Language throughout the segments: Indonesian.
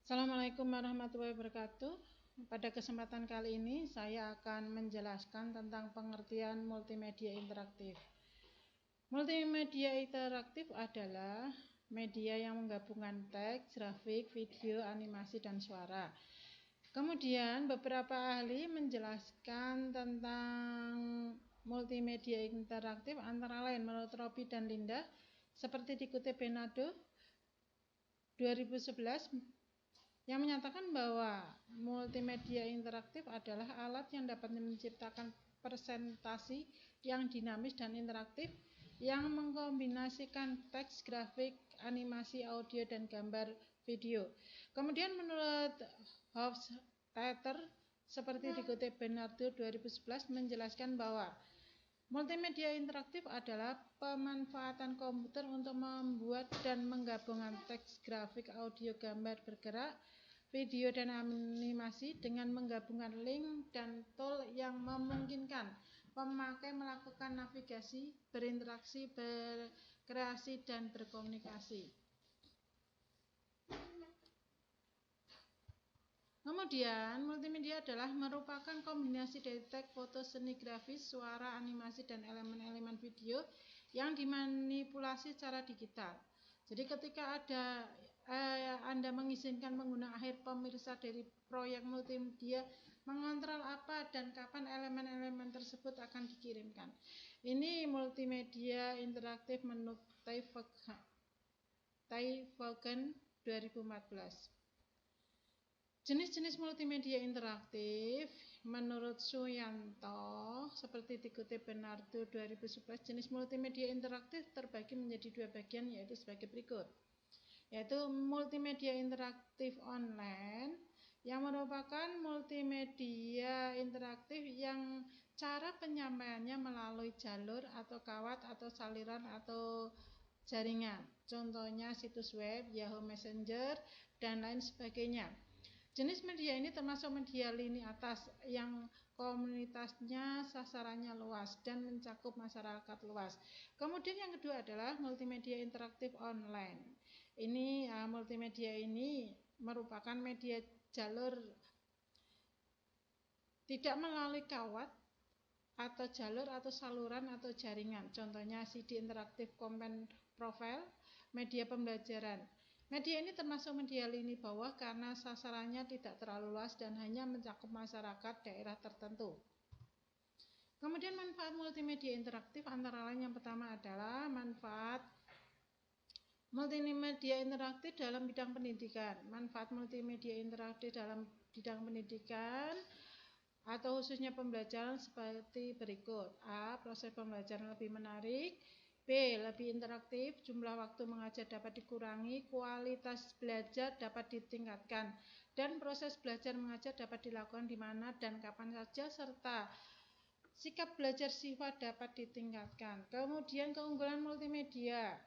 Assalamualaikum warahmatullahi wabarakatuh. Pada kesempatan kali ini saya akan menjelaskan tentang pengertian multimedia interaktif. Multimedia interaktif adalah media yang menggabungkan teks, grafik, video, animasi, dan suara. Kemudian beberapa ahli menjelaskan tentang multimedia interaktif antara lain menurut Robi dan Linda seperti dikutip Bernardo 2011 yang menyatakan bahwa multimedia interaktif adalah alat yang dapat menciptakan presentasi yang dinamis dan interaktif yang mengkombinasikan teks, grafik, animasi, audio, dan gambar video. Kemudian menurut Hofstadter seperti dikutip Bernardo 2011 menjelaskan bahwa multimedia interaktif adalah pemanfaatan komputer untuk membuat dan menggabungkan teks, grafik, audio, gambar bergerak, video, dan animasi dengan menggabungkan link dan tool yang memungkinkan pemakai melakukan navigasi, berinteraksi, berkreasi, dan berkomunikasi. Kemudian, multimedia adalah merupakan kombinasi dari teks, foto, seni grafis, suara, animasi, dan elemen-elemen video yang dimanipulasi secara digital. Jadi ketika Anda mengizinkan pengguna akhir pemirsa dari proyek multimedia mengontrol apa dan kapan elemen-elemen tersebut akan dikirimkan. Ini multimedia interaktif menurut Vaughan 2014. Jenis-jenis multimedia interaktif menurut Suyanto seperti dikutip Bernardo 2011, jenis multimedia interaktif terbagi menjadi dua bagian yaitu sebagai berikut. Yaitu multimedia interaktif online yang merupakan multimedia interaktif yang cara penyampaiannya melalui jalur atau kawat atau saliran atau jaringan. Contohnya situs web, Yahoo Messenger, dan lain sebagainya. Jenis media ini termasuk media lini atas yang komunitasnya sasarannya luas dan mencakup masyarakat luas. Kemudian yang kedua adalah multimedia interaktif online. Ini multimedia ini merupakan media jalur tidak melalui kawat atau jalur atau saluran atau jaringan. Contohnya CD interaktif content profile, media pembelajaran. Media ini termasuk media lini bawah karena sasarannya tidak terlalu luas dan hanya mencakup masyarakat daerah tertentu. Kemudian manfaat multimedia interaktif antara lain yang pertama adalah manfaat multimedia interaktif dalam bidang pendidikan. Manfaat multimedia interaktif dalam bidang pendidikan atau khususnya pembelajaran seperti berikut. A. Proses pembelajaran lebih menarik. B. Lebih interaktif, jumlah waktu mengajar dapat dikurangi, kualitas belajar dapat ditingkatkan, dan proses belajar mengajar dapat dilakukan di mana dan kapan saja, serta sikap belajar siswa dapat ditingkatkan. Kemudian keunggulan multimedia.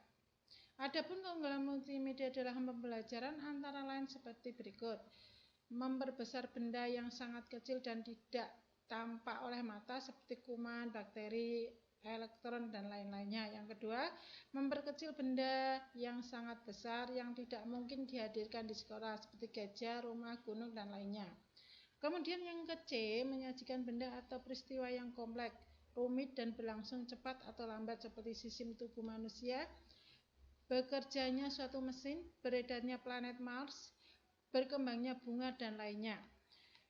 Adapun keunggulan multimedia dalam pembelajaran antara lain seperti berikut. Memperbesar benda yang sangat kecil dan tidak tampak oleh mata seperti kuman, bakteri, elektron, dan lain-lainnya. Yang kedua, memperkecil benda yang sangat besar yang tidak mungkin dihadirkan di sekolah seperti gajah, rumah, gunung, dan lainnya. Kemudian yang ke-C, menyajikan benda atau peristiwa yang kompleks, rumit, dan berlangsung cepat atau lambat seperti sistem tubuh manusia, bekerjanya suatu mesin, beredarnya planet Mars, berkembangnya bunga, dan lainnya.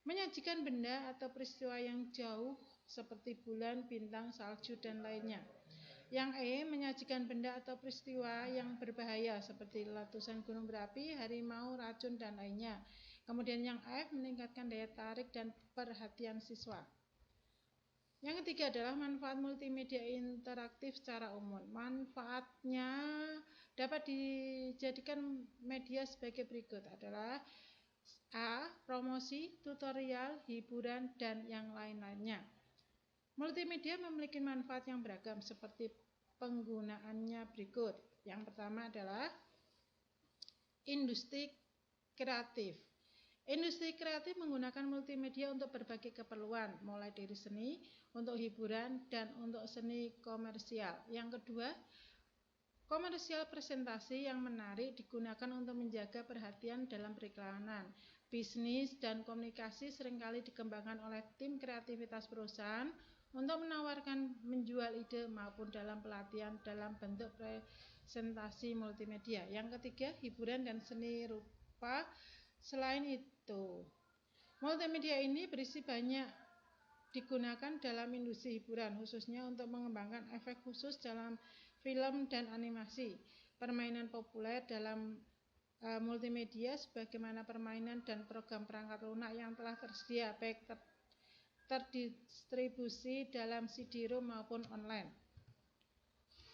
Menyajikan benda atau peristiwa yang jauh seperti bulan, bintang, salju, dan lainnya. Yang E, menyajikan benda atau peristiwa yang berbahaya seperti letusan gunung berapi, harimau, racun, dan lainnya. Kemudian yang F, meningkatkan daya tarik dan perhatian siswa. Yang ketiga adalah manfaat multimedia interaktif secara umum. Manfaatnya dapat dijadikan media sebagai berikut adalah A. Promosi, tutorial, hiburan, dan yang lain-lainnya. Multimedia memiliki manfaat yang beragam seperti penggunaannya berikut. Yang pertama adalah industri kreatif. Industri kreatif menggunakan multimedia untuk berbagai keperluan, mulai dari seni, untuk hiburan, dan untuk seni komersial. Yang kedua, Komersial presentasi yang menarik digunakan untuk menjaga perhatian dalam periklanan. Bisnis dan komunikasi seringkali dikembangkan oleh tim kreativitas perusahaan untuk menawarkan menjual ide maupun dalam pelatihan dalam bentuk presentasi multimedia. Yang ketiga, hiburan dan seni rupa. Selain itu, multimedia ini berisi banyak digunakan dalam industri hiburan, khususnya untuk mengembangkan efek khusus dalam film dan animasi. Permainan populer dalam multimedia sebagaimana permainan dan program perangkat lunak yang telah tersedia baik terdistribusi dalam CD-ROM maupun online.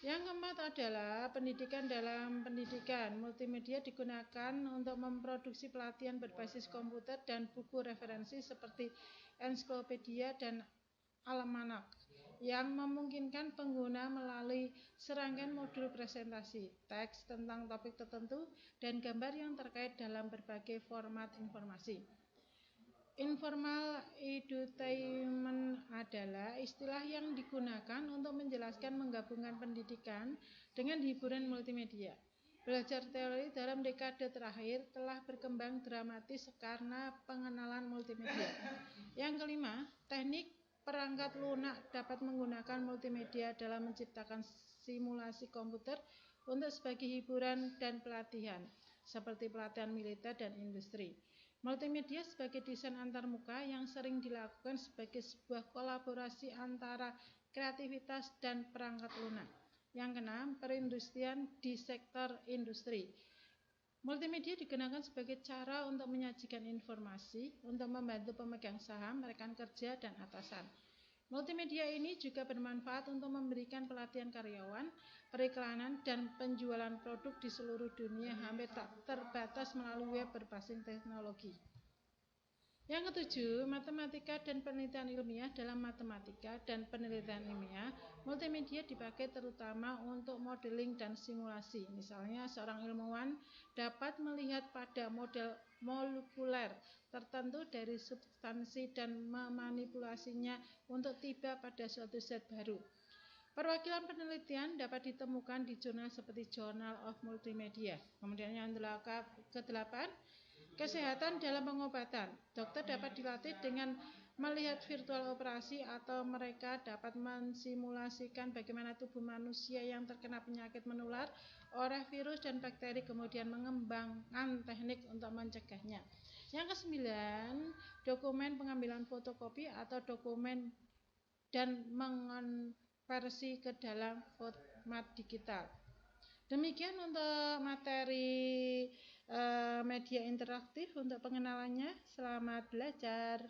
Yang keempat adalah pendidikan dalam pendidikan. Multimedia digunakan untuk memproduksi pelatihan berbasis komputer dan buku referensi seperti ensiklopedia dan almanak yang memungkinkan pengguna melalui serangkaian modul presentasi, teks tentang topik tertentu, dan gambar yang terkait dalam berbagai format informasi. Informal edutainment adalah istilah yang digunakan untuk menjelaskan menggabungkan pendidikan dengan hiburan multimedia. Belajar teori dalam dekade terakhir telah berkembang dramatis karena pengenalan multimedia. Yang kelima, teknik perangkat lunak dapat menggunakan multimedia dalam menciptakan simulasi komputer untuk sebagai hiburan dan pelatihan, seperti pelatihan militer dan industri. Multimedia sebagai desain antarmuka yang sering dilakukan sebagai sebuah kolaborasi antara kreativitas dan perangkat lunak. Yang keenam, perindustrian di sektor industri. Multimedia digunakan sebagai cara untuk menyajikan informasi, untuk membantu pemegang saham, rekan kerja, dan atasan. Multimedia ini juga bermanfaat untuk memberikan pelatihan karyawan, periklanan, dan penjualan produk di seluruh dunia hampir tak terbatas melalui web berbasis teknologi. Yang ketujuh, matematika dan penelitian ilmiah. Dalam matematika dan penelitian ilmiah, multimedia dipakai terutama untuk modeling dan simulasi. Misalnya, seorang ilmuwan dapat melihat pada model molekuler tertentu dari substansi dan memanipulasinya untuk tiba pada suatu zat baru. Perwakilan penelitian dapat ditemukan di jurnal seperti Journal of Multimedia. Kemudian yang ke-8, kesehatan dalam pengobatan. Dokter dapat dilatih dengan melihat virtual operasi atau mereka dapat mensimulasikan bagaimana tubuh manusia yang terkena penyakit menular oleh virus dan bakteri kemudian mengembangkan teknik untuk mencegahnya. Yang ke-9, dokumen pengambilan fotokopi atau dokumen dan mengonversi ke dalam format digital. Demikian untuk materi media interaktif untuk pengenalannya. Selamat belajar.